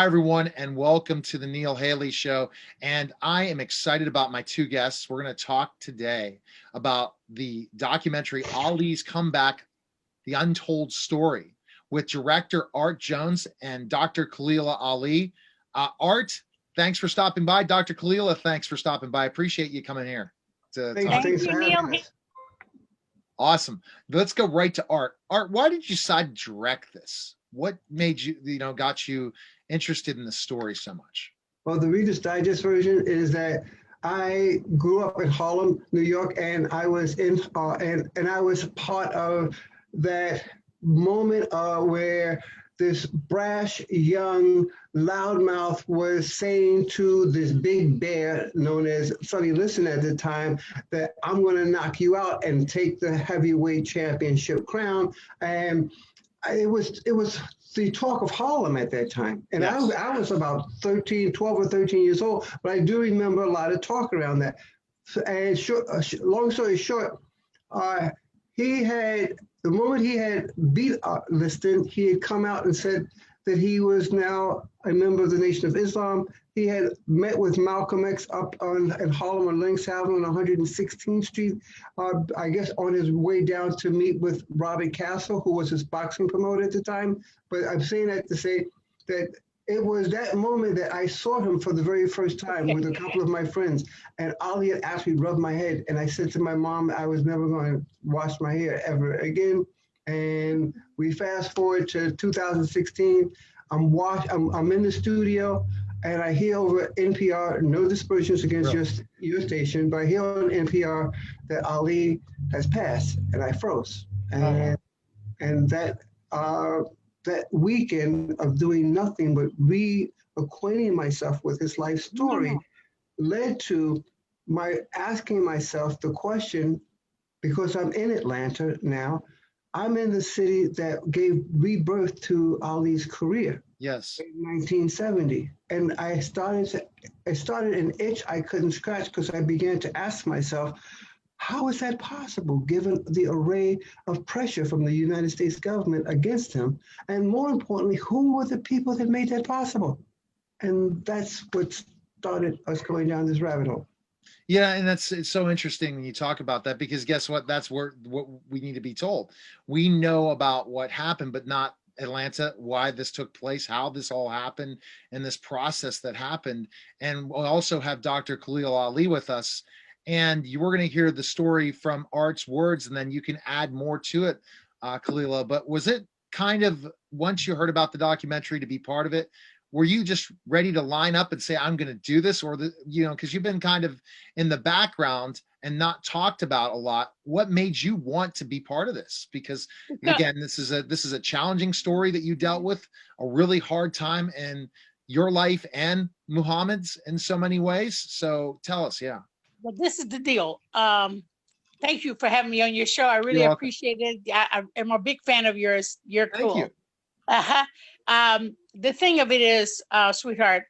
Hi, everyone, and welcome to the Neil Haley Show. And I am excited about my two guests. We're going to talk today about the documentary Ali's Comeback, The Untold Story, with director Art Jones and Dr. Khaliah Ali. Art, thanks for stopping by. Dr. Khaliah, thanks for stopping by. I appreciate you coming here to talk. Thanks for having us. Awesome. Let's go right to Art. Art, why did you decide to direct this? What made you, got you interested in the story so much? Well, the Reader's Digest version is that I grew up in Harlem, New York, and I was in and I was part of that moment where this brash young loudmouth was saying to this big bear known as Sonny Liston at the time that I'm going to knock you out and take the heavyweight championship crown. And it was the talk of Harlem at that time. And yes. I was about 12 or 13 years old, but I do remember a lot of talk around that. And long story short, the moment he had beat Liston, he had come out and said that he was now a member of the Nation of Islam. He had met with Malcolm X up in Harlem on Lynx Avenue on 116th Street, I guess on his way down to meet with Robert Castle, who was his boxing promoter at the time. But I'm saying that to say that it was that moment that I saw him for the very first time with a couple of my friends. And Ali had actually rubbed my head. And I said to my mom, I was never going to wash my hair ever again. And we fast forward to 2016. I'm in the studio and I hear over NPR, no dispersions against your station, but I hear on NPR that Ali has passed, and I froze. And that weekend of doing nothing but reacquainting myself with his life story led to my asking myself the question, because I'm in Atlanta now, I'm in the city that gave rebirth to Ali's career. Yes. In 1970. And I started an itch I couldn't scratch because I began to ask myself, how is that possible given the array of pressure from the United States government against him? And more importantly, who were the people that made that possible? And that's what started us going down this rabbit hole. Yeah, and it's so interesting when you talk about that, because guess what? That's what we need to be told. We know about what happened, but not Atlanta, why this took place, how this all happened, and this process that happened. And we'll also have Dr. Khaliah Ali with us. And you were going to hear the story from Art's words, and then you can add more to it, Khaliah. But was it kind of, once you heard about the documentary to be part of it, were you just ready to line up and say, I'm going to do this? Or, because you've been kind of in the background and not talked about a lot. What made you want to be part of this? Because again, this is a challenging story that you dealt with, a really hard time in your life and Muhammad's in so many ways. So tell us, yeah. Well, this is the deal. Thank you for having me on your show. I really appreciate it. I am a big fan of yours. You're cool. Thank you. The thing of it is, sweetheart,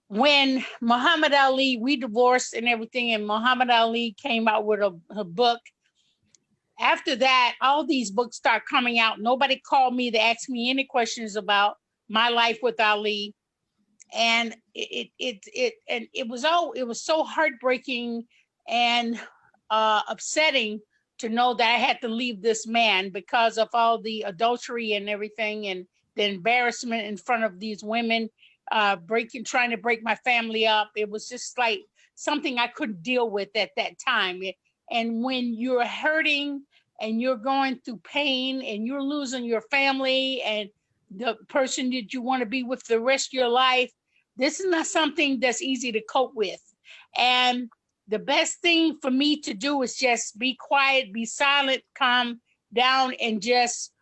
when Muhammad Ali, we divorced and everything, and Muhammad Ali came out with a book. After that, all these books start coming out. Nobody called me to ask me any questions about my life with Ali. And it was so heartbreaking and upsetting to know that I had to leave this man because of all the adultery and everything, and the embarrassment in front of these women, trying to break my family up. It was just like something I couldn't deal with at that time. And when you're hurting and you're going through pain and you're losing your family and the person that you want to be with the rest of your life, this is not something that's easy to cope with. And the best thing for me to do is just be quiet, be silent, calm down, and just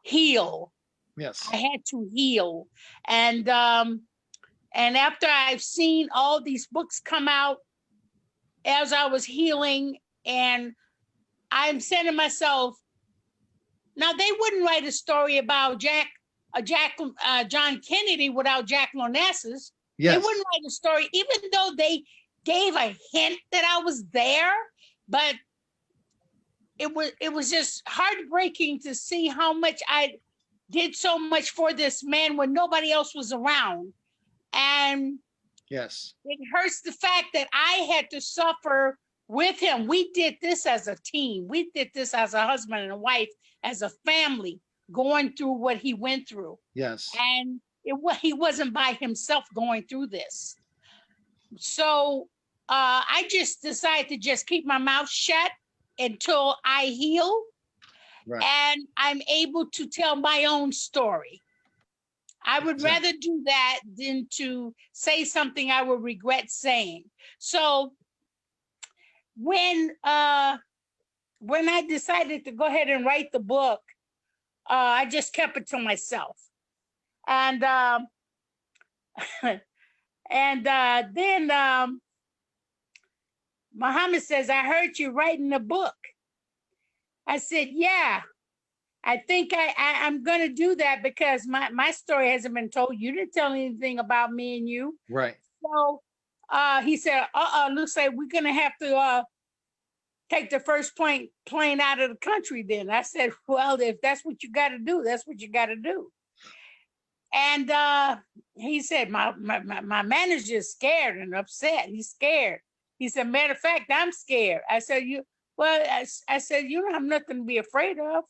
heal. Yes. I had to heal. And after I've seen all these books come out as I was healing, and I'm saying to myself, now they wouldn't write a story about John Kennedy without Jack Onassis. Yes. They wouldn't write a story, even though they gave a hint that I was there, but it was just heartbreaking to see how much I did so much for this man when nobody else was around. And Yes. it hurts the fact that I had to suffer with him. We did this as a team. We did this as a husband and a wife, as a family, going through what he went through. Yes. And he wasn't by himself going through this. So I just decided to just keep my mouth shut until I heal. Right. And I'm able to tell my own story. I would rather do that than to say something I would regret saying. So when I decided to go ahead and write the book, I just kept it to myself. And then Muhammad says, I heard you writing a book. I said, yeah, I think I'm going to do that because my story hasn't been told. You didn't tell anything about me and you. Right. So he said, looks like we're going to have to take the first plane out of the country then. I said, well, if that's what you got to do, that's what you got to do. And he said, my manager's scared and upset. He's scared. He said, matter of fact, I'm scared. I said, I said, you don't have nothing to be afraid of.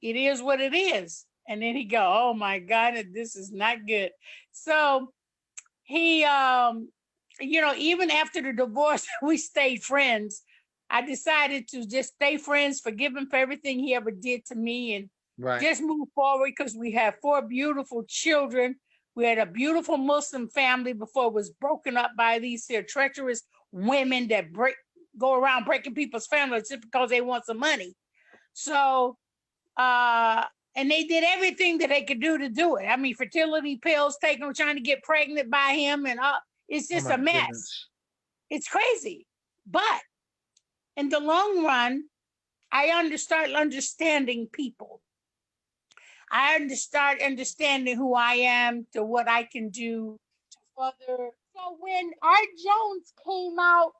It is what it is. And then he go, oh my God, this is not good. So he, even after the divorce, we stayed friends. I decided to just stay friends, forgive him for everything he ever did to me, and just move forward because we have 4 beautiful children. We had a beautiful Muslim family before it was broken up by these here treacherous women that go around breaking people's families just because they want some money. So, and they did everything that they could do to do it. I mean, fertility pills, taking, trying to get pregnant by him, and it's just a mess. Goodness. It's crazy. But in the long run, I start understanding people. I start understanding who I am, to what I can do to further. So when Art Jones came out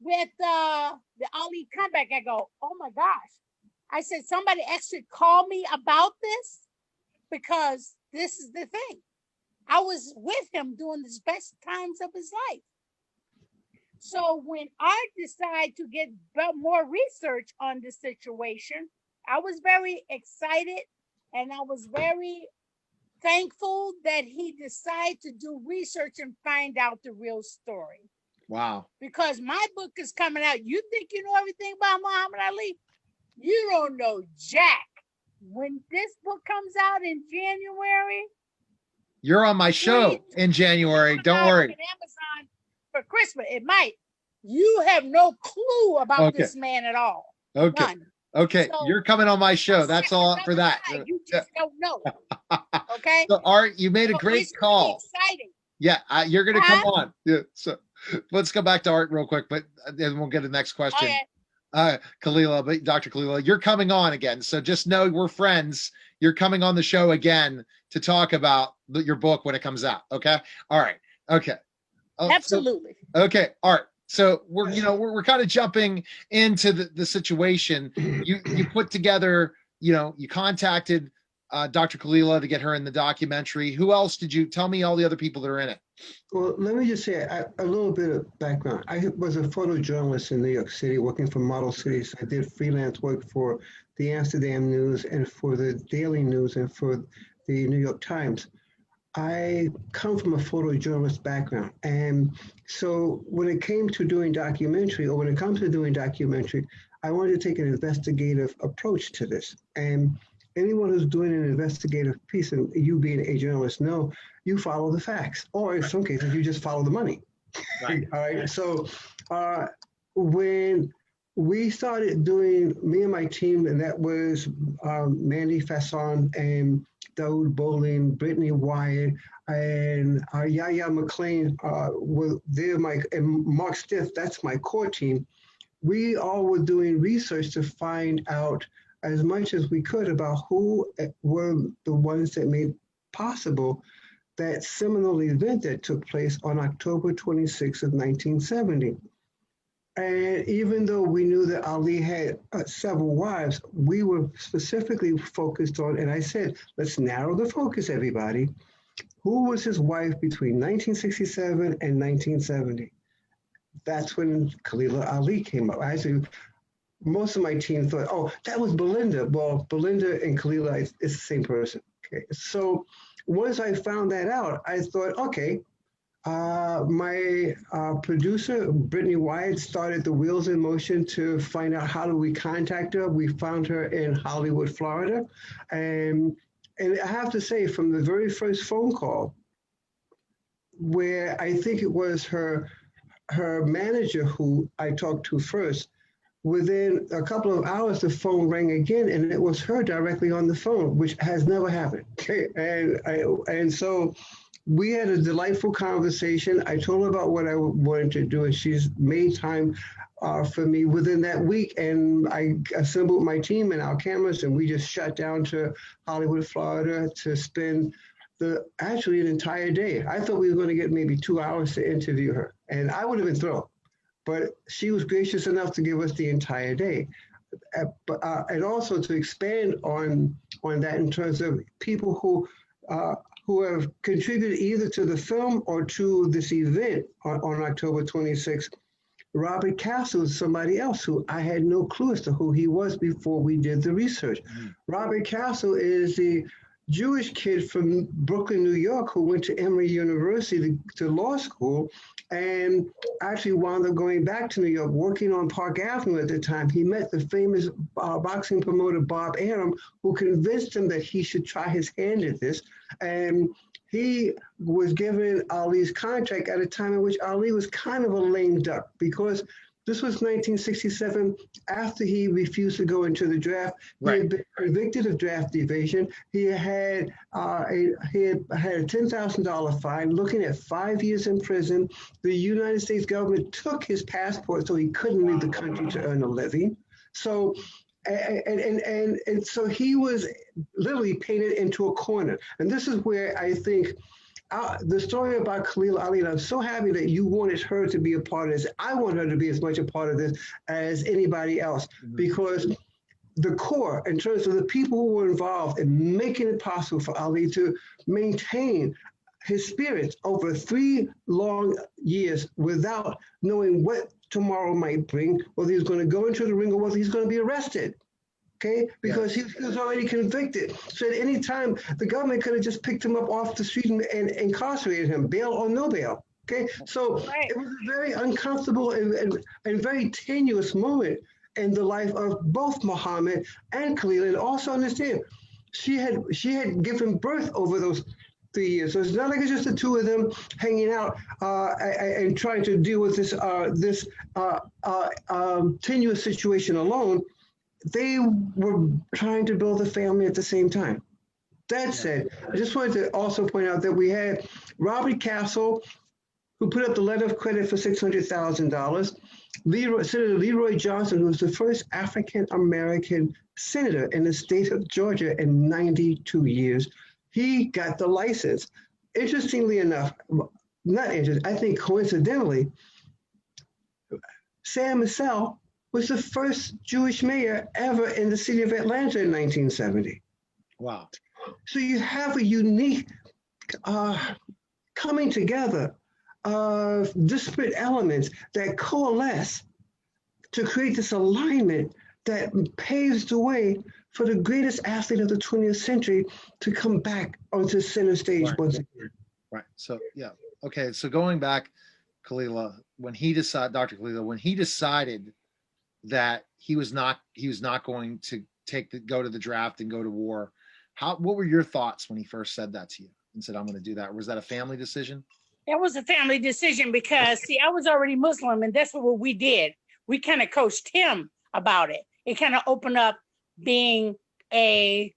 with the Ali comeback, I go, oh my gosh. I said, somebody actually called me about this, because this is the thing. I was with him during the best times of his life. So when I decided to get more research on the situation, I was very excited, and I was very thankful that he decided to do research and find out the real story. Wow. Because my book is coming out. You think you know everything about Muhammad Ali? You don't know jack. When this book comes out in January, you're on my show in January. Don't worry. Amazon for Christmas. It might. You have no clue about this man at all. Okay. None. Okay. So, you're coming on my show. That's all for that. You just don't know. Okay. So Art, you made a great call. Exciting. Yeah, you're going to come on. Yeah. So let's go back to Art real quick, but then we'll get to the next question. Khaliah, Dr. Khaliah, you're coming on again. So just know we're friends. You're coming on the show again to talk about your book when it comes out. Okay. All right. Okay. Absolutely. So, okay. Art. So we're kind of jumping into the situation. You put together, you contacted Dr. Khaliah to get her in the documentary. Who else did you tell me all the other people that are in it? Well, let me just say a little bit of background. I was a photojournalist in New York City, working for Model Cities. I did freelance work for the Amsterdam News and for the Daily News and for the New York Times. I come from a photojournalist background. And so when it came to doing documentary, or when it comes to doing documentary, I wanted to take an investigative approach to this. And anyone who's doing an investigative piece, and you being a journalist know, you follow the facts, or in some cases, you just follow the money. Right. All right. So when we started doing, me and my team, and that was Mandy Fasson and Daoud Bowling, Brittany Wyatt, and Yahya McLean were there, and Mark Stiff, that's my core team. We all were doing research to find out as much as we could about who were the ones that made possible that seminal event that took place on October 26th of 1970. And even though we knew that Ali had several wives, we were specifically focused on, and I said, let's narrow the focus, everybody. who was his wife between 1967 and 1970. That's when Khaliah Ali came up. Actually, most of my team thought, oh, that was Belinda. Well, Belinda and Khaliah is the same person. Okay, so once I found that out, I thought, okay, my producer, Brittany Wyatt, started the wheels in motion to find out how do we contact her. We found her in Hollywood, Florida. And I have to say, from the very first phone call, where I think it was her manager who I talked to first, within a couple of hours, the phone rang again, and it was her directly on the phone, which has never happened. Okay, and so we had a delightful conversation. I told her about what I wanted to do, and she's made time for me within that week. And I assembled my team and our cameras, and we just shut down to Hollywood, Florida, to spend actually an entire day. I thought we were going to get maybe 2 hours to interview her, and I would have been thrilled. But she was gracious enough to give us the entire day. And also to expand on that in terms of people who have contributed either to the film or to this event on October 26th. Robert Castle is somebody else who I had no clue as to who he was before we did the research. Mm-hmm. Robert Castle is the Jewish kid from Brooklyn, New York, who went to Emory University to law school and actually wound up going back to New York, working on Park Avenue at the time. He met the famous boxing promoter, Bob Arum, who convinced him that he should try his hand at this. And he was given Ali's contract at a time in which Ali was kind of a lame duck, because this was 1967, after he refused to go into the draft. Right. He had been convicted of draft evasion. He had a $10,000 fine, looking at 5 years in prison. The United States government took his passport, so he couldn't leave the country to earn a living. So, and so he was literally painted into a corner. And this is where I think the story about Khaliah Ali, and I'm so happy that you wanted her to be a part of this. I want her to be as much a part of this as anybody else, because the core, in terms of the people who were involved in making it possible for Ali to maintain his spirits over 3 long years without knowing what tomorrow might bring, whether he's going to go into the ring or whether he's going to be arrested. Okay, because he was already convicted. So at any time, the government could have just picked him up off the street and incarcerated him, bail or no bail. Okay, so It was a very uncomfortable and very tenuous moment in the life of both Muhammad and Khaliah. And also understand, she had given birth over those 3 years. So it's not like it's just the two of them hanging out and trying to deal with this tenuous situation alone. They were trying to build a family at the same time. That said, I just wanted to also point out that we had Robert Castle, who put up the letter of credit for $600,000. Senator Leroy Johnson, who was the first African-American senator in the state of Georgia in 92 years. He got the license. Interestingly enough, I think coincidentally, Sam Cassell was the first Jewish mayor ever in the city of Atlanta in 1970. Wow. So you have a unique coming together of disparate elements that coalesce to create this alignment that paves the way for the greatest athlete of the 20th century to come back onto center stage once again. Right. So, yeah. Okay. So going back, Khaliah, when he decided that he was not going to go to the draft and go to war, what were your thoughts when he first said that to you and said, I'm going to do that? Was that a family decision? That was a family decision because, see, I was already Muslim, and that's what we did. We kind of coached him about it. It kind of opened up being a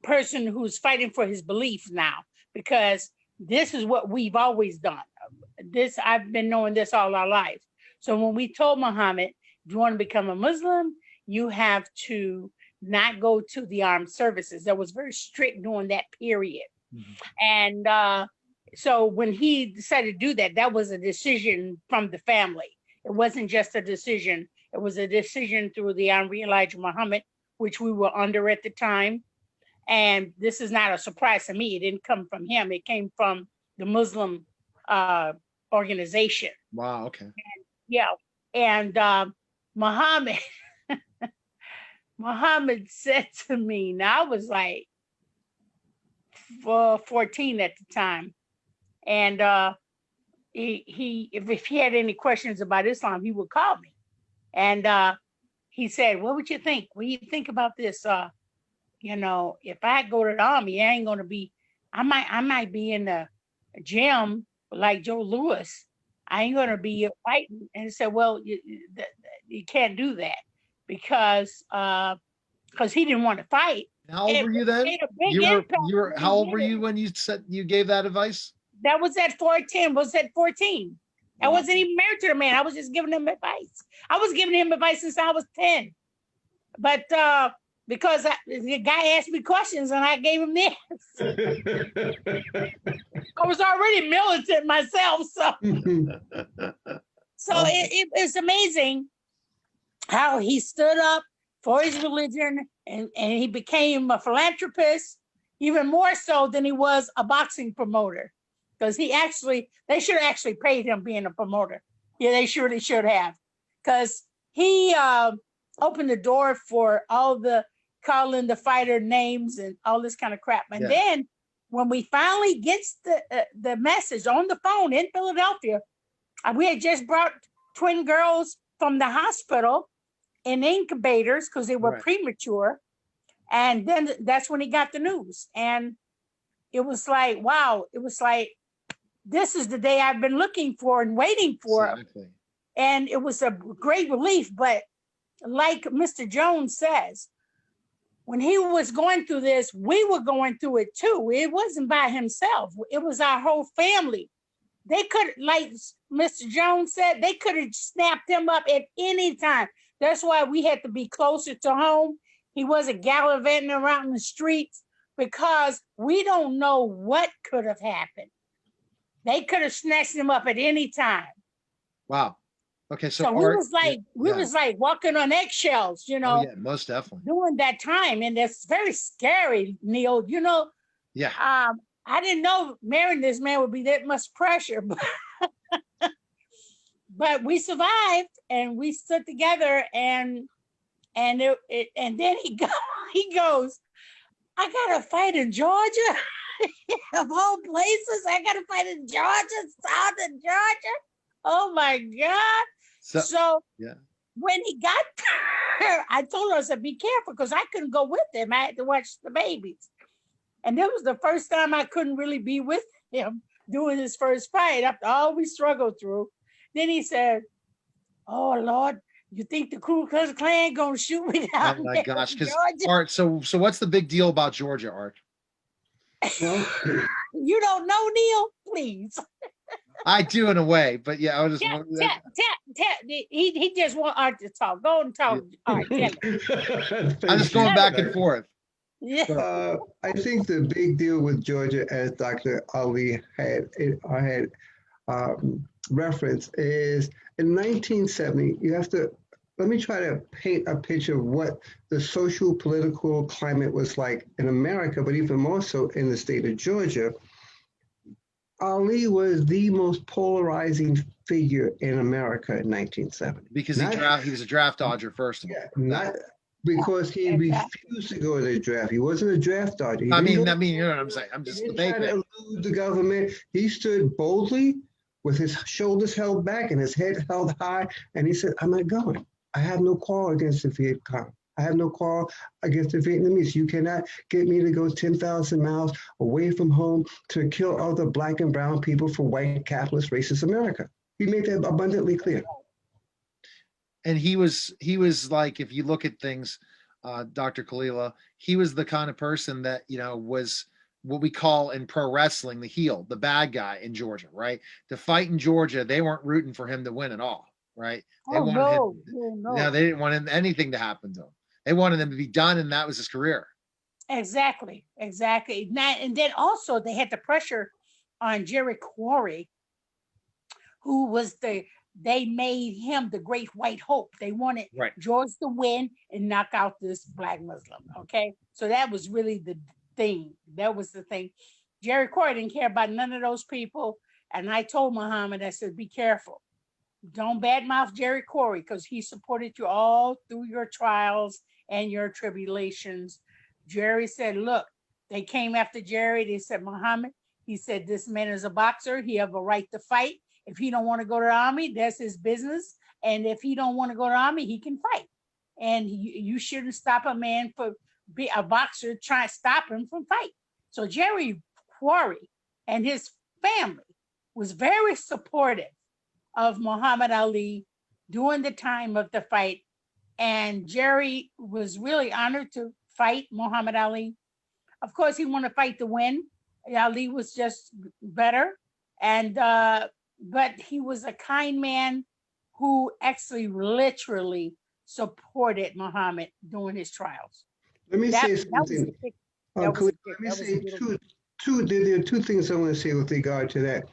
person who's fighting for his beliefs now, because this is what we've always done. I've been knowing this all our life. So when we told Muhammad, if you want to become a Muslim, you have to not go to the armed services. That was very strict during that period. Mm-hmm. And so when he decided to do that, that was a decision from the family. It wasn't just a decision. It was a decision through the Honorary Elijah Muhammad, which we were under at the time. And this is not a surprise to me. It didn't come from him. It came from the Muslim organization. Wow. Okay. Yeah. And Muhammad, Muhammad said to me, now I was like 14 at the time. And if he had any questions about Islam, he would call me. And he said, what would you think? What do you think about this? If I go to the army, I ain't gonna be, I might be in the gym like Joe Louis. I ain't gonna be fighting. And he said, well, you can't do that because he didn't want to fight. How old were you then? You were how old were you when you said you gave that advice? That was at 14. I wasn't even married to the man. I was just giving him advice. I was giving him advice since I was 10. But because the guy asked me questions and I gave him this. I was already militant myself. So it's amazing how he stood up for his religion and he became a philanthropist, even more so than he was a boxing promoter. Because they should have actually paid him being a promoter. Yeah, they surely should have. Because he opened the door for all the calling the fighter names and all this kind of crap. And then when we finally gets the message on the phone in Philadelphia, we had just brought twin girls from the hospital in incubators because they were premature. And then that's when he got the news. And it was like, wow, it was like, this is the day I've been looking for and waiting for. Exactly. And it was a great relief. But like Mr. Jones says, when he was going through this, we were going through it too. It wasn't by himself. It was our whole family. They could, like Mr. Jones said, they could have snapped him up at any time. That's why we had to be closer to home. He wasn't gallivanting around the streets because we don't know what could have happened. They could have snatched him up at any time. Wow. Okay, so we was like walking on eggshells, Oh, yeah, most definitely. During that time, and it's very scary, Neil. Yeah. I didn't know marrying this man would be that much pressure, but we survived and we stood together, and then he goes, I gotta fight in Georgia. Of all places, I gotta fight in Georgia, southern Georgia. Oh my God. So when he got there, I told her, I said, be careful, because I couldn't go with him. I had to watch the babies. And that was the first time I couldn't really be with him doing his first fight after all we struggled through. Then he said, oh Lord, you think the Ku Klux Klan gonna shoot me down? Oh my gosh. Because Art, so what's the big deal about Georgia, Art? You don't know, Neil? Please. I do in a way, but yeah, I was just he just want Art to talk. Go and talk, Art. I'm just going back and forth. Yeah. I think the big deal with Georgia, as Dr. Ali had referenced, is in 1970. Let me try to paint a picture of what the social political climate was like in America, but even more so in the state of Georgia. Ali was the most polarizing figure in America in 1970. Because he was a draft dodger, first of all. Yeah, not because he refused to go to the draft. He wasn't a draft dodger. I mean, you know what I'm saying? I'm just trying to elude the government. He stood boldly with his shoulders held back and his head held high, and he said, I'm not going. I have no quarrel against the Viet Cong. I have no quarrel against the Vietnamese. You cannot get me to go 10,000 miles away from home to kill other Black and brown people for white, capitalist, racist America. He made that abundantly clear. And he was like, if you look at things, Dr. Khaliah, he was the kind of person that, was what we call in pro wrestling, the heel, the bad guy in Georgia, right? To fight in Georgia, they weren't rooting for him to win at all, right? They no. They didn't want anything to happen to him. They wanted him to be done, and that was his career. Exactly. And then also they had the pressure on Jerry Quarry, who was they made him the great white hope. They wanted George to win and knock out this Black Muslim. Okay. So that was really thing. That was the thing. Jerry Quarry didn't care about none of those people. And I told Muhammad, I said, be careful. Don't badmouth Jerry Quarry because he supported you all through your trials and your tribulations. Jerry said, look, they came after Jerry. They said, Muhammad, he said, this man is a boxer. He have a right to fight. If he don't want to go to the army, that's his business. And if he don't want to go to the army, he can fight. And you shouldn't stop a man for be a boxer, try to stop him from fight. So Jerry Quarry and his family was very supportive of Muhammad Ali during the time of the fight. And Jerry was really honored to fight Muhammad Ali. Of course, he wanted to fight to win. Ali was just better. And but he was a kind man who actually literally supported Muhammad during his trials. Let me say That was a something. kick. Let That was a me kick. That was a say beautiful- there are two things I want to say with regard to that.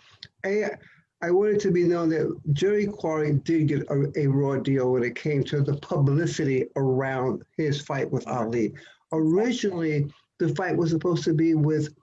I want it to be known that Jerry Quarry did get a raw deal when it came to the publicity around his fight with Ali. Originally, the fight was supposed to be with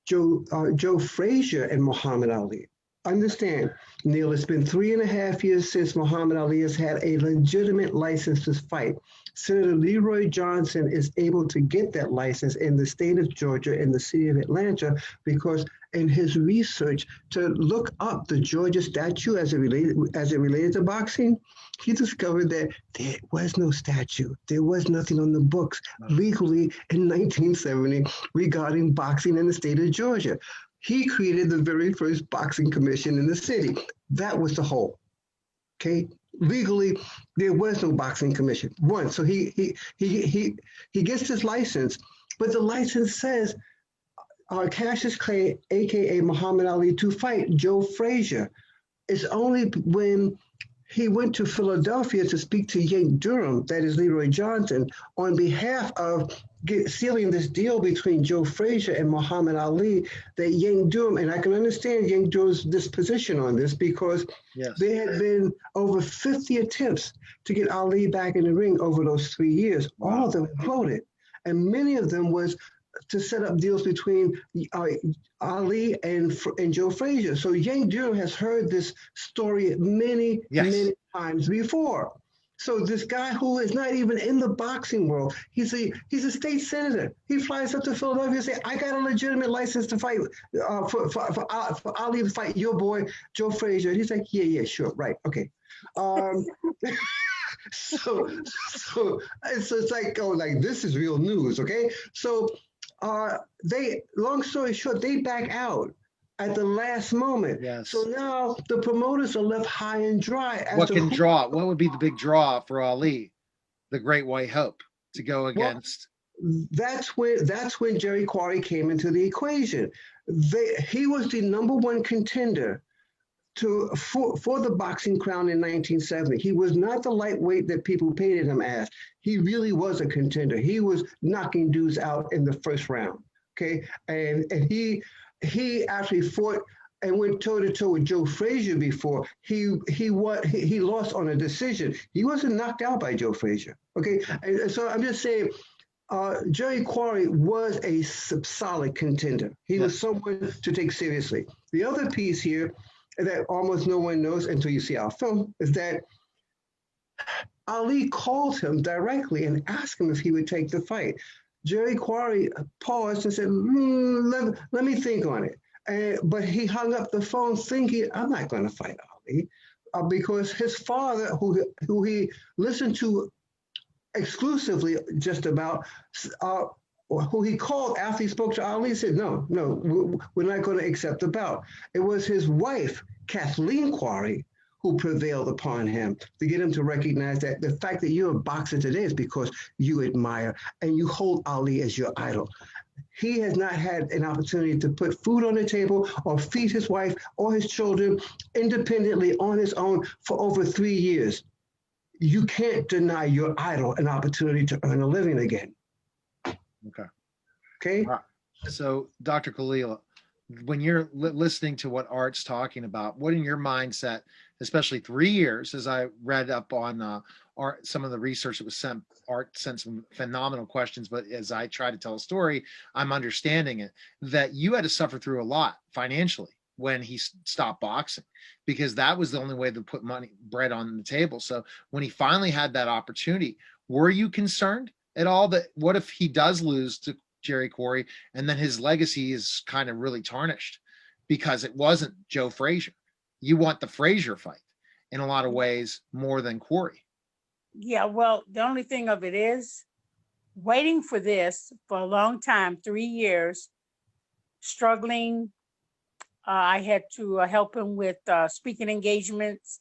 Joe Frazier and Muhammad Ali. Understand, Neil, it's been 3.5 years since Muhammad Ali has had a legitimate license to fight. Senator Leroy Johnson is able to get that license in the state of Georgia, in the city of Atlanta, because in his research to look up the Georgia statute as it related to boxing, he discovered that there was no statute. There was nothing on the books legally in 1970 regarding boxing in the state of Georgia. He created the very first boxing commission in the city. That was the whole. Okay, legally, there was no boxing commission. One, so he gets his license, but the license says Cassius Clay, aka Muhammad Ali, to fight Joe Frazier. It's only when he went to Philadelphia to speak to Yank Durham, that is Leroy Johnson, on behalf of sealing this deal between Joe Frazier and Muhammad Ali, that Yank Durham, and I can understand Yank Durham's disposition on this because there had been over 50 attempts to get Ali back in the ring over those 3 years. All of them floated, and many of them was to set up deals between Ali and Joe Frazier. So Yank Durham has heard this story many times before. So this guy who is not even in the boxing world, he's a state senator. He flies up to Philadelphia and says, I got a legitimate license to fight for Ali to fight your boy, Joe Frazier. He's like, yeah, sure, right, okay. So it's like, oh, like this is real news, okay? So long story short, they back out at the last moment. Yes. So now the promoters are left high and dry. What would be the big draw for Ali, the Great White Hope, to go against? That's when Jerry Quarry came into the equation. He was the #1 contender for the boxing crown in 1970. He was not the lightweight that people painted him as. He really was a contender. He was knocking dudes out in the first round. Okay, and he actually fought and went toe-to-toe with Joe Frazier before. He lost on a decision. He wasn't knocked out by Joe Frazier. Okay, and so I'm just saying, Jerry Quarry was a solid contender. He was someone to take seriously. The other piece here that almost no one knows until you see our film is that Ali called him directly and asked him if he would take the fight. Jerry Quarry paused and said, let me think on it. But he hung up the phone thinking, I'm not going to fight Ali, because his father, who he listened to exclusively just about, who he called after he spoke to Ali, said, no, we're not going to accept the bout. It was his wife, Kathleen Quarry, who prevailed upon him to get him to recognize that the fact that you're a boxer today is because you admire and you hold Ali as your idol. He has not had an opportunity to put food on the table or feed his wife or his children independently on his own for over 3 years. You can't deny your idol an opportunity to earn a living again. Okay. Right. So, Dr. Khaliah, when you're listening to what Art's talking about, what in your mindset, especially 3 years, as I read up on Art, some of the research that was sent, Art sent some phenomenal questions, but as I try to tell a story, I'm understanding it, that you had to suffer through a lot financially when he stopped boxing, because that was the only way to put bread on the table. So when he finally had that opportunity, were you concerned at all that what if he does lose to Jerry Quarry and then his legacy is kind of really tarnished because it wasn't Joe Frazier? You want the Frazier fight in a lot of ways more than Quarry. Yeah, well, the only thing of it is waiting for this for a long time, 3 years, struggling. I had to help him with speaking engagements,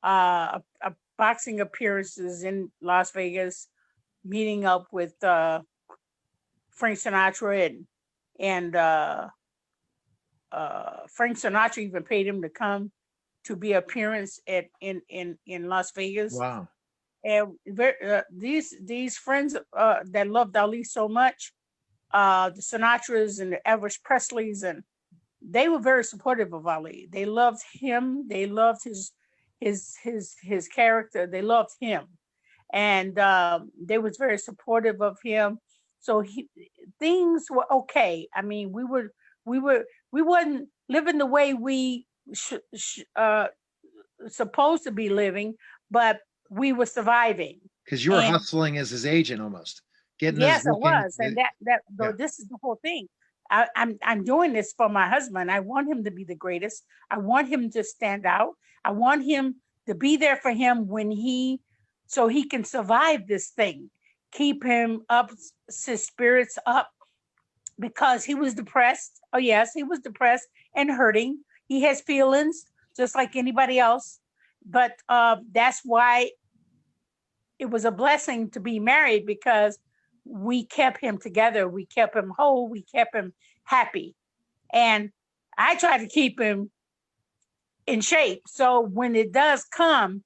boxing appearances in Las Vegas, meeting up with Frank Sinatra, and Frank Sinatra even paid him to come to be appearance in Las Vegas. Wow. And these friends that loved Ali so much, the Sinatras and the Elvis Presleys, and they were very supportive of Ali. They loved him. They loved his character. They loved him, and they was very supportive of him. So things were okay. I mean, we wasn't living the way we supposed to be living, but we were surviving. Because you were hustling as his agent almost. Getting yes, it was. And this is the whole thing. I'm doing this for my husband. I want him to be the greatest. I want him to stand out. I want him to be there for him so he can survive this thing. Keep him up, his spirits up, because he was depressed. Oh yes, he was depressed and hurting. He has feelings just like anybody else. But that's why it was a blessing to be married, because we kept him together. We kept him whole. We kept him happy. And I try to keep him in shape. So when it does come,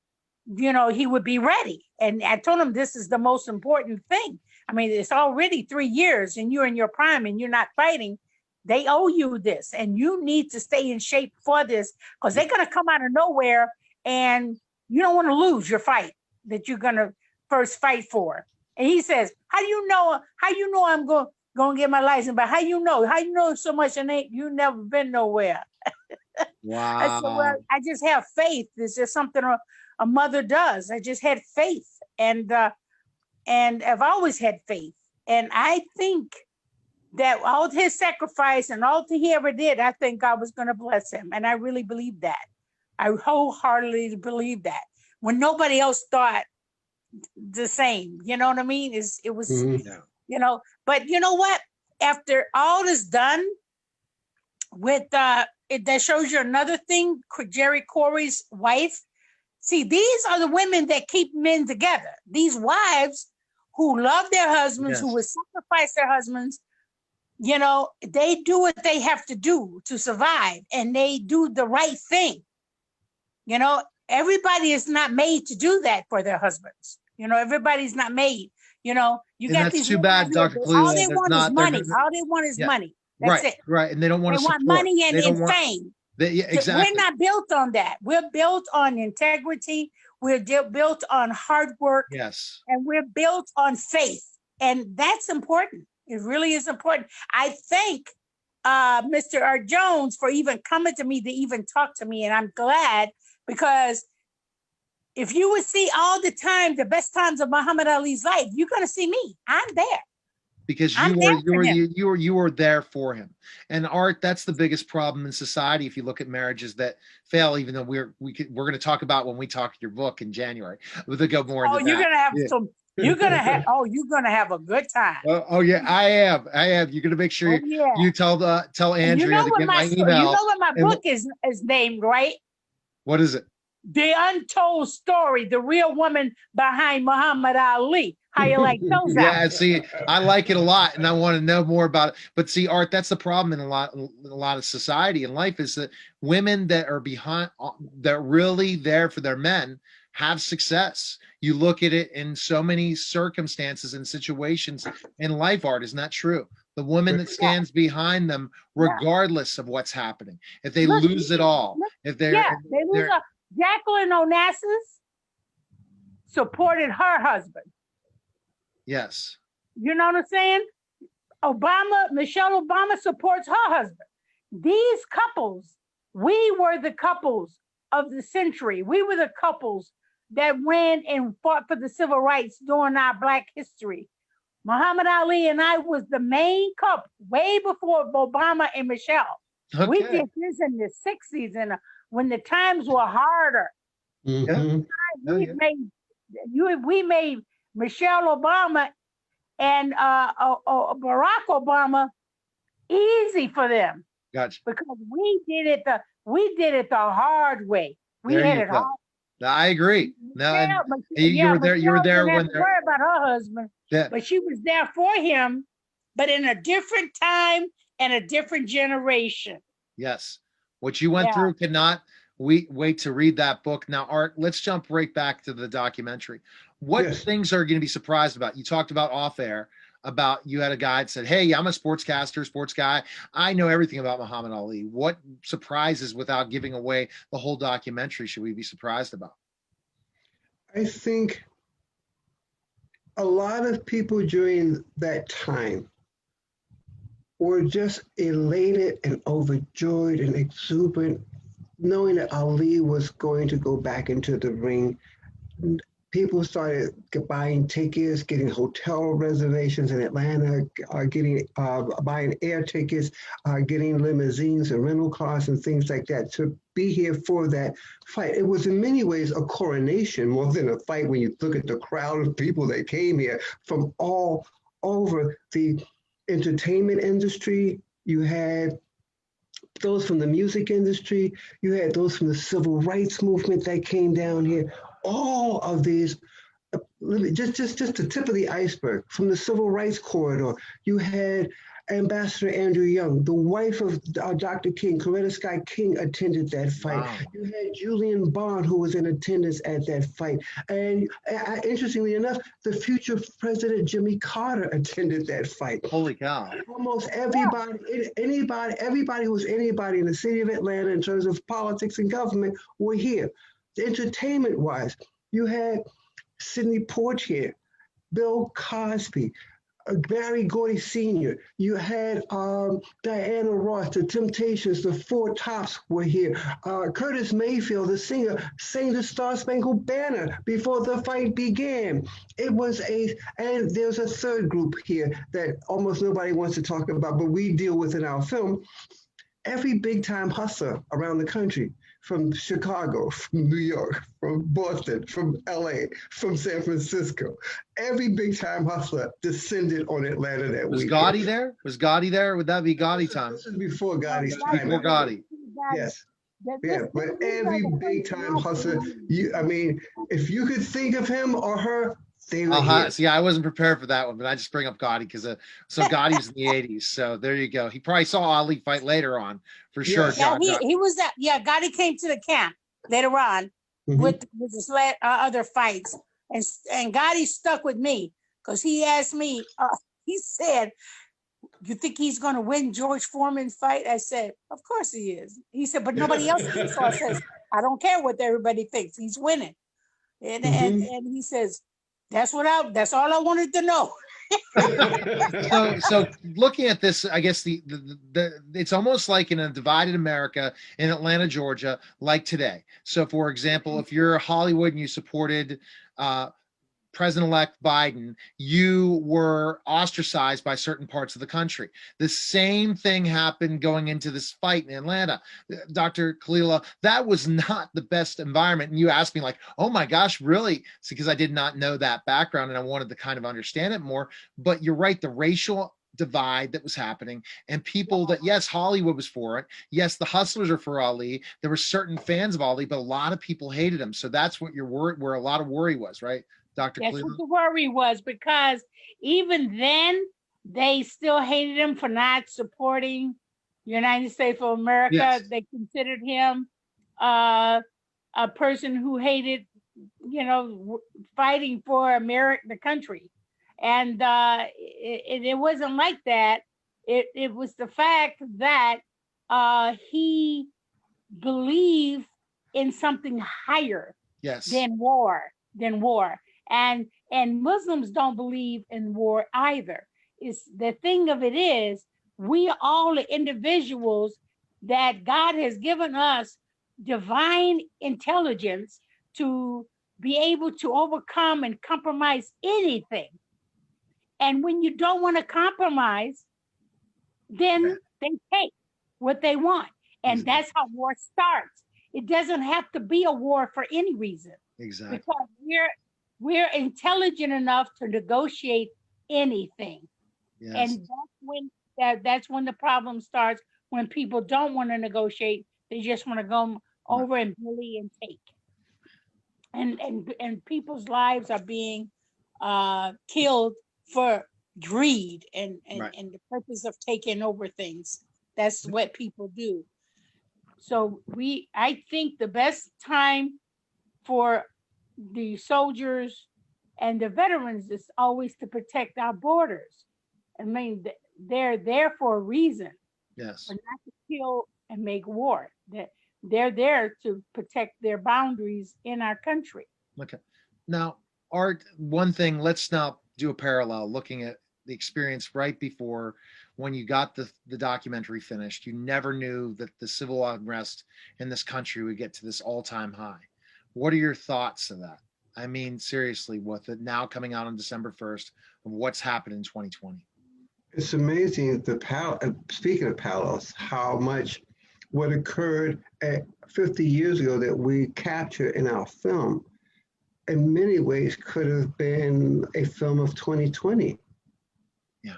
he would be ready. And I told him this is the most important thing. I mean, it's already 3 years and you're in your prime and you're not fighting. They owe you this, and you need to stay in shape for this, because they're going to come out of nowhere and you don't want to lose your fight that you're going to first fight for. And he says, how you know I'm going to get my license? But how you know so much, and you never been nowhere. Wow. I said, well, I just have faith. It's just something a mother does. I just had faith, and I've always had faith. And I think that all his sacrifice and all he ever did, I think God was going to bless him. And I really believe that. I wholeheartedly believe that. When nobody else thought the same, you know what I mean? It was, but you know what? After all is done with, that shows you another thing, Jerry Quarry's wife. See, these are the women that keep men together. These wives who love their husbands, who would sacrifice their husbands, they do what they have to do to survive, and they do the right thing. Everybody is not made to do that for their husbands. Everybody's not made. You got that's these too bad, Dr. All Khaliah. they want is money. All they want is money. That's it. Right. And they don't want to support. They want money and fame. Exactly. We're not built on that. We're built on integrity. We're built on hard work. Yes. And we're built on faith. And that's important. It really is important. I thank Mr. R. Jones for even coming to me to even talk to me. And I'm glad, because if you would see all the time, the best times of Muhammad Ali's life, you're going to see me. I'm there. Because you were there for him. And Art, that's the biggest problem in society. If you look at marriages that fail, even though we're going to talk about when we talk your book in January, we'll go more into you're going to have some. You're gonna have a good time. Oh yeah, I have. You're gonna make sure you tell Andrea to get my email. You know what my book is named, right? What is it? The Untold Story: The Real Woman Behind Muhammad Ali. How you like those? Yeah, see, I like it a lot, and I want to know more about it. But see, Art, that's the problem in a lot of society and life, is that women that are they're really there for their men, have success. You look at it in so many circumstances and situations in life, Art. Isn't that true? The woman that stands behind them, regardless of what's happening. If they lose it all, if they lose Jacqueline Onassis. supported her husband. Yes. You know what I'm saying? Michelle Obama supports her husband. These couples, we were the couples of the century. We were the couples that went and fought for the civil rights during our Black history. Muhammad Ali and I was the main couple way before Obama and Michelle. Okay. We did this in the 60s and when the times were harder. Mhm. We made Michelle Obama and Barack Obama easy for them. Gotcha. Because we did it the hard way. We There had you it go. hard. I agree. No, and You were there. You were there when didn't have to worry about her husband, Yeah. but she was there for him, but in a different time and a different generation. Yes. What you went through cannot wait to read that book. Now, Art, let's jump right back to the documentary. What Yes. things are you going to be surprised about? You talked about off air about you had a guy that said, "Hey, I'm a sports guy. I know everything about Muhammad Ali." What surprises, without giving away the whole documentary, should we be surprised about? I think a lot of people during that time were just elated and overjoyed and exuberant, knowing that Ali was going to go back into the ring. People started buying tickets, getting hotel reservations in Atlanta, buying air tickets, getting limousines and rental cars and things like that to be here for that fight. It was in many ways a coronation more than a fight when you look at the crowd of people that came here from all over the entertainment industry. You had those from the music industry, you had those from the civil rights movement that came down here. All of these, just the tip of the iceberg. From the civil rights corridor, you had Ambassador Andrew Young, the wife of Dr. King, Coretta Scott King, attended that fight. Wow. You had Julian Bond, who was in attendance at that fight. And interestingly enough, the future President Jimmy Carter attended that fight. Holy cow. Almost everybody who was anybody in the city of Atlanta in terms of politics and government were here. Entertainment-wise, you had Sidney Poitier, Bill Cosby, Barry Gordy Sr. You had Diana Ross, the Temptations, the Four Tops were here. Curtis Mayfield, the singer, sang the Star Spangled Banner before the fight began. And there's a third group here that almost nobody wants to talk about, but we deal with in our film. Every big time hustler around the country, from Chicago, from New York, from Boston, from LA, from San Francisco. Every big time hustler descended on Atlanta that Was weekend. Gotti there? Was Gotti there? Would that be Gotti time? This is before Gotti's time. Before Gotti. Yes. Yeah, but every big time hustler, if you could think of him or her, they were here. See, I wasn't prepared for that one, but I just bring up Gotti because Gotti was in the 80s. So there you go. He probably saw Ali fight later on for sure. Yes. Yeah, he was that. Yeah, Gotti came to the camp later on with his other fights, and Gotti stuck with me because he asked me. He said, "You think he's going to win George Foreman's fight?" I said, "Of course he is." He said, "But nobody else thinks so." I says, "I don't care what everybody thinks. He's winning." And he says, That's all I wanted to know. So looking at this, I guess the it's almost like in a divided America in Atlanta, Georgia, like today. So for example, if you're Hollywood and you supported President-elect Biden, you were ostracized by certain parts of the country. The same thing happened going into this fight in Atlanta. Dr. Khaliah, that was not the best environment. And you asked me like, oh my gosh, really? It's because I did not know that background and I wanted to kind of understand it more. But you're right, the racial divide that was happening and people that, yes, Hollywood was for it. Yes, the hustlers are for Ali. There were certain fans of Ali, but a lot of people hated him. So that's what where a lot of worry was, right? Dr. That's Khaliah? what the worry was, because even then they still hated him for not supporting United States of America. Yes. They considered him a person who hated, fighting for America, the country. And it wasn't like that. It was the fact that he believed in something higher Yes. than war, than war. And Muslims don't believe in war either. It's the thing of it is, we all are individuals that God has given us divine intelligence to be able to overcome and compromise anything. And when you don't want to compromise, then they take what they want. And Exactly. that's how war starts. It doesn't have to be a war for any reason. Exactly. Because we're intelligent enough to negotiate anything. Yes. And that's when the problem starts, when people don't want to negotiate. They just want to go over and bully and take. And people's lives are being killed for greed and the purpose of taking over things. That's what people do. So I think the best time for the soldiers and the veterans is always to protect our borders. I mean, they're there for a reason. Yes. But not to kill and make war. They're there to protect their boundaries in our country. Okay. Now, Art, one thing, let's now do a parallel looking at the experience right before when you got the documentary finished. You never knew that the civil unrest in this country would get to this all-time high. What are your thoughts of that? I mean, seriously, with it now coming out on December 1st, of what's happened in 2020. It's amazing speaking of parallels, how much what occurred 50 years ago that we captured in our film in many ways could have been a film of 2020. Yeah.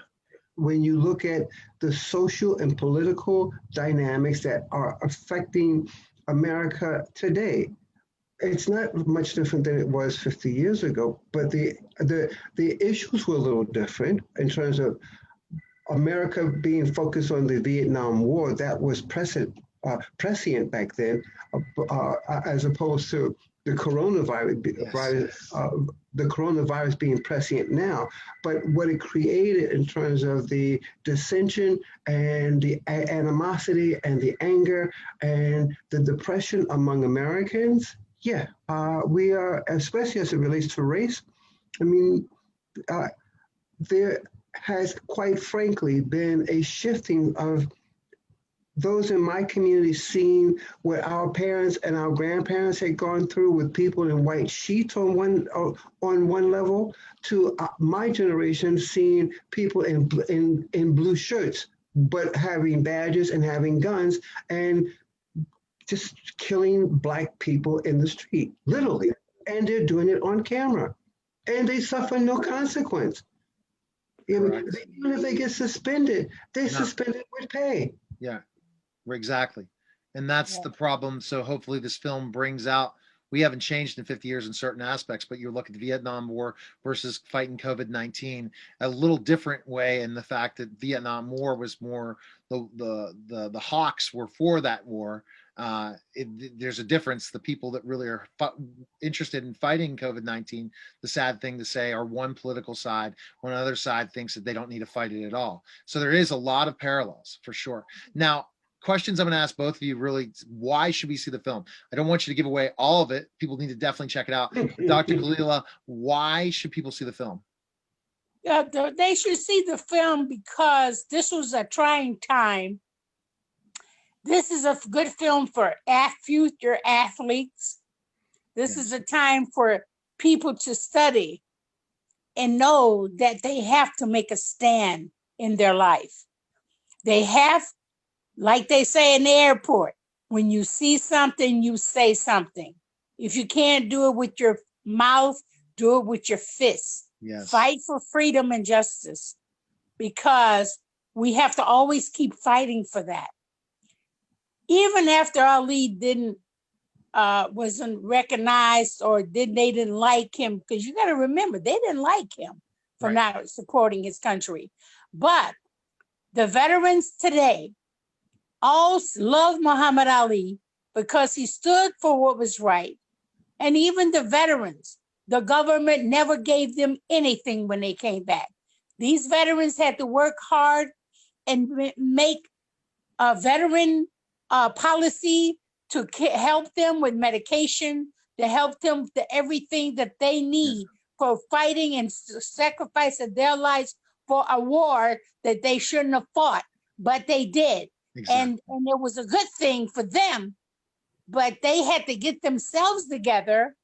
When you look at the social and political dynamics that are affecting America today, it's not much different than it was 50 years ago, but the issues were a little different in terms of America being focused on the Vietnam War. That was prescient back then, as opposed to the coronavirus being prescient now. But what it created in terms of the dissension and the animosity and the anger and the depression among Americans, we are, especially as it relates to race. I mean, there has quite frankly been a shifting of those in my community seeing what our parents and our grandparents had gone through with people in white sheets on one level, to my generation seeing people in blue shirts, but having badges and having guns and just killing Black people in the street, literally. And they're doing it on camera. And they suffer no consequence. Even if they get suspended, they're suspended with pay. Yeah, exactly. And that's the problem. So hopefully this film brings out, we haven't changed in 50 years in certain aspects, but you look at the Vietnam War versus fighting COVID-19, a little different way, in the fact that Vietnam War was more, the hawks were for that war. There's a difference. The people that really are interested in fighting COVID-19, the sad thing to say, are one political side, when another side thinks that they don't need to fight it at all. So there is a lot of parallels for sure. Now, questions I'm going to ask both of you, really, why should we see the film? I don't want you to give away all of it. People need to definitely check it out. Dr. Khaliah, why should people see the film? They should see the film because this was a trying time. This is a good film for future athletes. This is a time for people to study and know that they have to make a stand in their life. They have, like they say in the airport, when you see something, you say something. If you can't do it with your mouth, do it with your fists. Yes. Fight for freedom and justice, because we have to always keep fighting for that. Even after Ali wasn't recognized, or they didn't like him, because you got to remember, they didn't like him for not supporting his country. But the veterans today all love Muhammad Ali because he stood for what was right. And even the veterans, the government never gave them anything when they came back. These veterans had to work hard and make a veteran policy to help them with medication, to help them to everything that they need for fighting and sacrificing their lives for a war that they shouldn't have fought, but they did. Exactly. And it was a good thing for them, but they had to get themselves together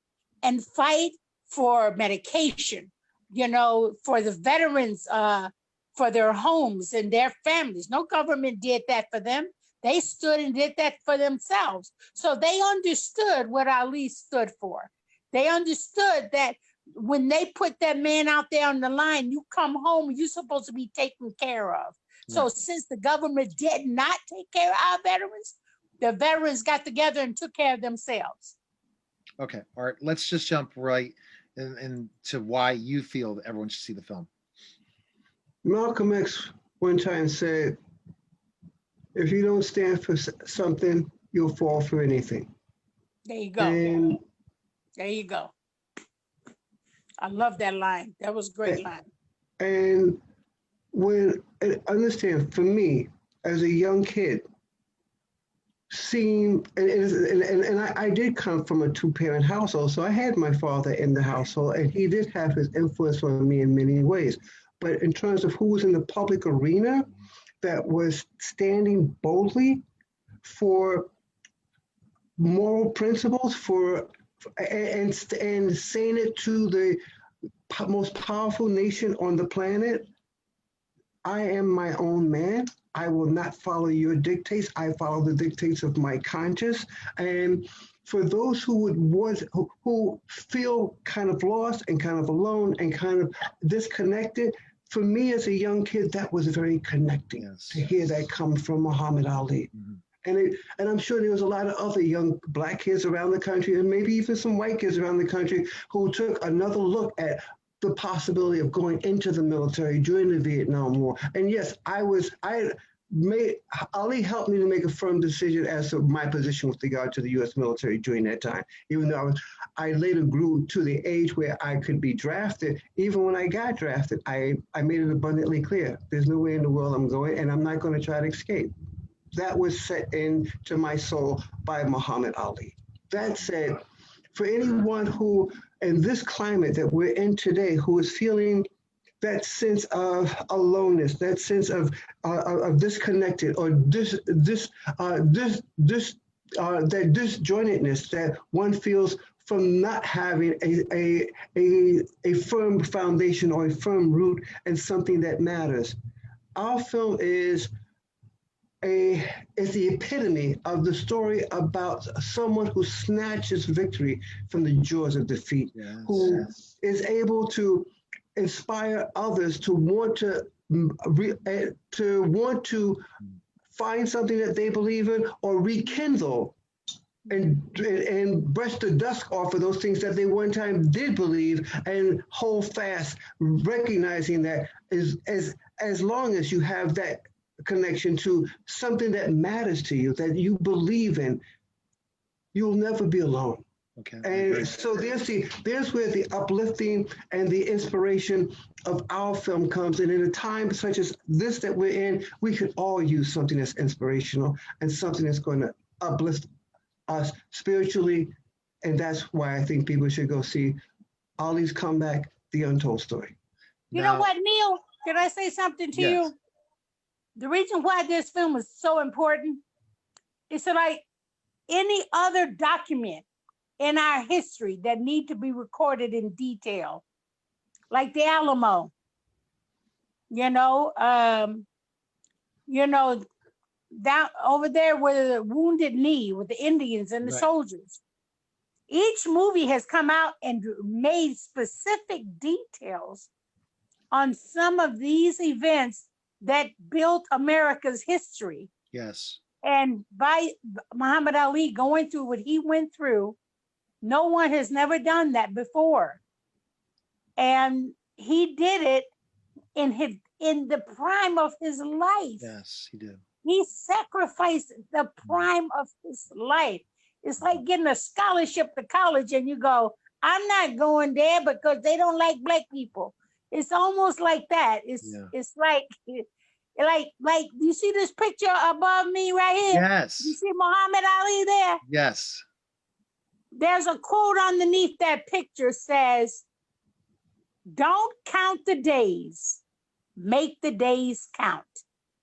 and fight for medication, you know, for the veterans, for their homes and their families. No government did that for them. They stood and did that for themselves. So they understood what Ali stood for. They understood that when they put that man out there on the line, you come home, you're supposed to be taken care of. So Right. since the government did not take care of our veterans, the veterans got together and took care of themselves. Okay. All right. Let's just jump right into why you feel that everyone should see the film. Malcolm X one time said, if you don't stand for something, you'll fall for anything. There you go. And There you go. I love that line. That was a great line. And understand, for me, as a young kid, seeing, and I did come from a two-parent household, so I had my father in the household, and he did have his influence on me in many ways. But in terms of who was in the public arena that was standing boldly for moral principles, and saying it to the most powerful nation on the planet, I am my own man. I will not follow your dictates. I follow the dictates of my conscience. And for those who feel kind of lost and kind of alone and kind of disconnected, for me as a young kid, that was very connecting to hear that come from Muhammad Ali. Mm-hmm. And I'm sure there was a lot of other young Black kids around the country, and maybe even some white kids around the country, who took another look at the possibility of going into the military during the Vietnam War. And yes, Ali helped me to make a firm decision as to my position with regard to the U.S. military during that time. Even though I later grew to the age where I could be drafted, even when I got drafted, I made it abundantly clear, there's no way in the world I'm going, and I'm not going to try to escape. That was set into my soul by Muhammad Ali. That said, for anyone who, in this climate that we're in today, who is feeling that sense of aloneness, that sense of disconnected, or that disjointedness that one feels from not having a firm foundation or a firm root in something that matters. Our film is the epitome of the story about someone who snatches victory from the jaws of defeat, who is able to inspire others to want to find something that they believe in, or rekindle and brush the dust off of those things that they one time did believe, and hold fast, recognizing that as long as you have that connection to something that matters to you, that you believe in, you'll never be alone. Okay. And so there's where the uplifting and the inspiration of our film comes. And in a time such as this that we're in, we could all use something that's inspirational and something that's going to uplift us spiritually. And that's why I think people should go see Ali's comeback, The Untold Story. You know what, Neil? Can I say something to you? The reason why this film is so important is that, like any other document in our history that need to be recorded in detail, like the Alamo, down over there with the Wounded Knee, with the Indians and the soldiers. Each movie has come out and made specific details on some of these events that built America's history. Yes. And by Muhammad Ali going through what he went through, no one has never done that before. And he did it in the prime of his life. Yes, he did. He sacrificed the prime of his life. It's like getting a scholarship to college and you go, I'm not going there because they don't like Black people. It's almost like that. It's like you see this picture above me right here? Yes. You see Muhammad Ali there? Yes. there's a quote underneath that picture says, "Don't count the days, make the days count."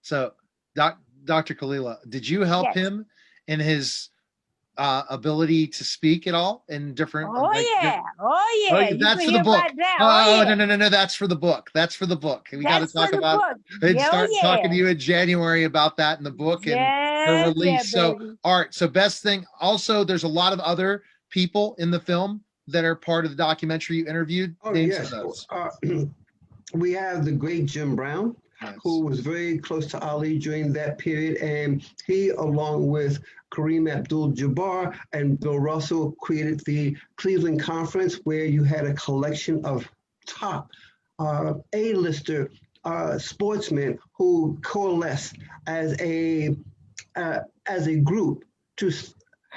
So, Dr. Khaliah, did you help Yes. him in his ability to speak at all in different? Oh yeah, Oh, you can that's for the hear book. about that. Oh, yeah. no, that's for the book. That's for the book. We got to That's talk for the about book. and Yeah, start yeah. talking to you in January about that in the book and the Yeah, release. So, baby. Art. So, best thing. Also, there's a lot of other people in the film that are part of the documentary you interviewed. Oh, Names yes. of those. We have the great Jim Brown, Yes. who was very close to Ali during that period. And he, along with Kareem Abdul-Jabbar and Bill Russell, created the Cleveland Conference, where you had a collection of top A-lister sportsmen who coalesced as a group to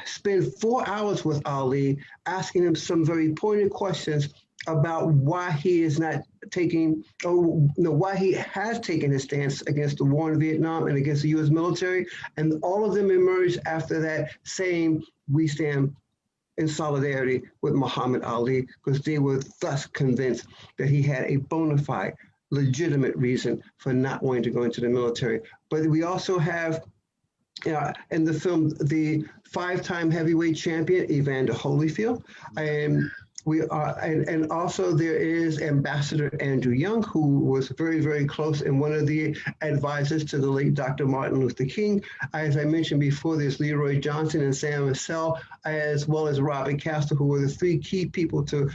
spend 4 hours with Ali, asking him some very pointed questions about why he is not taking, why he has taken his stance against the war in Vietnam and against the U.S. military. And all of them emerged after that saying, we stand in solidarity with Muhammad Ali, because they were thus convinced that he had a bona fide, legitimate reason for not wanting to go into the military. But we also have in the film the 5-time heavyweight champion Evander Holyfield, and and also there is Ambassador Andrew Young, who was very, very close and one of the advisors to the late Dr. Martin Luther King. As I mentioned before, there's Leroy Johnson and Sam Cassell, as well as Robert Castle, who were the 3 key people to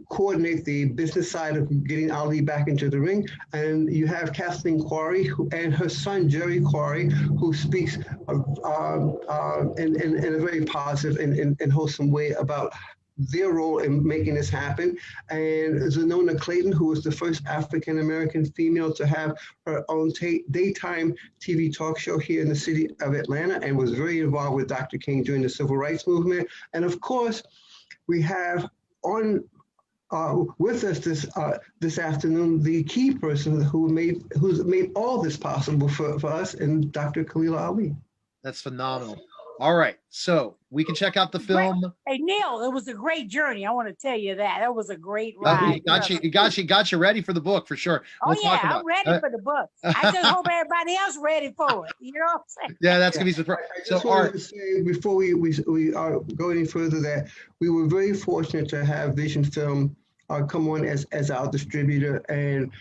coordinate the business side of getting Ali back into the ring. And you have Kathleen Quarry and her son Jerry Quarry, who speaks in a very positive and wholesome way about their role in making this happen. And Zenona Clayton, who was the first African-American female to have her own daytime TV talk show here in the city of Atlanta, and was very involved with Dr. King during the Civil Rights Movement. And of course, we have on with us this afternoon the key person who's made all this possible for us, and Dr. Khaliah Ali. That's phenomenal. All right, so we can check out the film. Hey Neil, it was a great journey. I want to tell you that. It was a great ride. Got you ready for the book for sure. Oh yeah, I'm ready for the book. I just hope everybody else ready for it. You know what I'm saying? Yeah, that's gonna be surprising. I just wanted to say before we go any further that we were very fortunate to have Vision Film come on as our distributor, and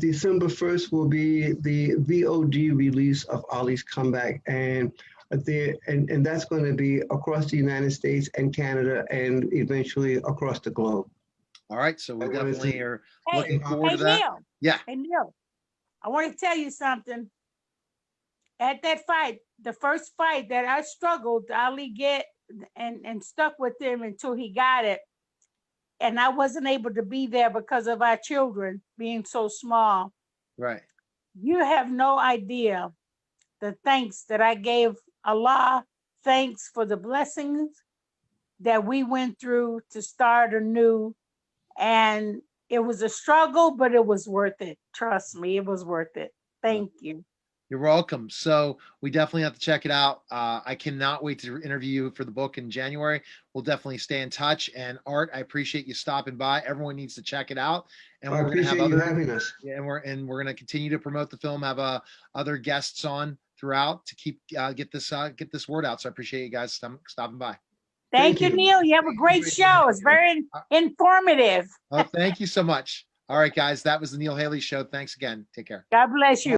December 1st will be the VOD release of Ali's Comeback, and that's going to be across the United States and Canada, and eventually across the globe. All right, so we definitely are looking forward to that. Neil, yeah. Hey Neil, I want to tell you something. At that fight, the first fight that I struggled, Ali get and stuck with him until he got it. And I wasn't able to be there because of our children being so small. Right. You have no idea the thanks that I gave Allah, thanks for the blessings that we went through to start anew. And it was a struggle, but it was worth it. Trust me, it was worth it. Thank you. You're welcome. So we definitely have to check it out. I cannot wait to interview you for the book in January. We'll definitely stay in touch. And Art, I appreciate you stopping by. Everyone needs to check it out. And we're going to have you having us. Yeah, and we're going to continue to promote the film. Have other guests on throughout to keep get this word out. So I appreciate you guys stopping by. Thank you, Neil. You have a great show. It's very informative. Oh, thank you so much. All right, guys, that was the Neil Haley Show. Thanks again. Take care. God bless you.